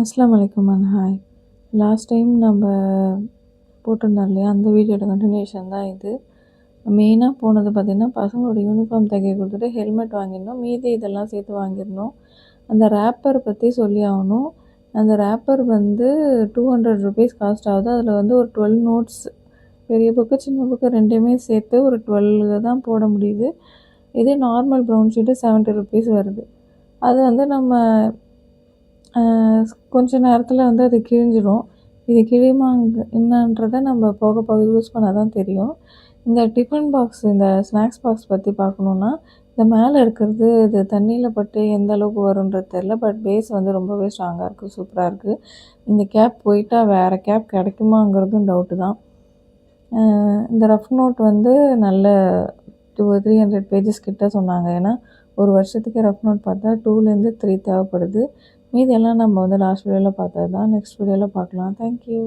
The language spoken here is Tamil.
அஸ்ஸலாமு அலைக்கும் அண்ட் ஹாய். லாஸ்ட் டைம் நம்ம போட்டிருந்தோம் இல்லையா, அந்த வீடியோட கண்டினியூஷன் தான் இது. மெயினாக போனது பார்த்திங்கன்னா, பசங்களோட யூனிஃபார்ம் தைக்க கொடுத்துட்டு ஹெல்மெட் வாங்கியிருந்தோம். மீதி இதெல்லாம் சேர்த்து வாங்கியிருந்தோம். அந்த ரேப்பர் பற்றி சொல்லி ஆகணும். அந்த ரேப்பர் வந்து ₹200 காஸ்ட் ஆகுது. அதில் வந்து ஒரு 12 நோட்ஸ், பெரிய புக்கு சின்ன புக்கு ரெண்டுமே சேர்த்து ஒரு 12 தான் போட முடியுது. இதே நார்மல் ப்ரௌன் ஷீட்டு ₹70 வருது. அது வந்து நம்ம கொஞ்ச நேரத்தில் வந்து அது கிழிஞ்சிடும். இது கிழியுமா என்னன்றதை நம்ம போக போக யூஸ் பண்ண தான் தெரியும். இந்த டிஃபன் பாக்ஸ், இந்த ஸ்நாக்ஸ் பாக்ஸ் பற்றி பார்க்கணுன்னா, இந்த மேலே இருக்கிறது இது தண்ணியில் பட்டு எந்த அளவுக்கு வரும்ன்றது தெரில. பட் பேஸ் வந்து ரொம்பவே ஸ்ட்ராங்காக இருக்குது, சூப்பராக இருக்குது. இந்த கேப் போயிட்டா வேறு கேப் கிடைக்குமாங்கிறதும் டவுட்டு தான். இந்த ரஃப் நோட் வந்து நல்ல 300 பேஜஸ் கிட்ட சொன்னாங்க. ஏன்னா ஒரு வருஷத்துக்கு ரஃப் நோட் பார்த்தா 2லேருந்து 3 தேவைப்படுது. மீதி எல்லாம் நம்ம வந்து லாஸ்ட் வீடியோவில் பார்த்தது தான். நெக்ஸ்ட் வீடியோவில் பார்க்கலாம். தேங்க்யூ.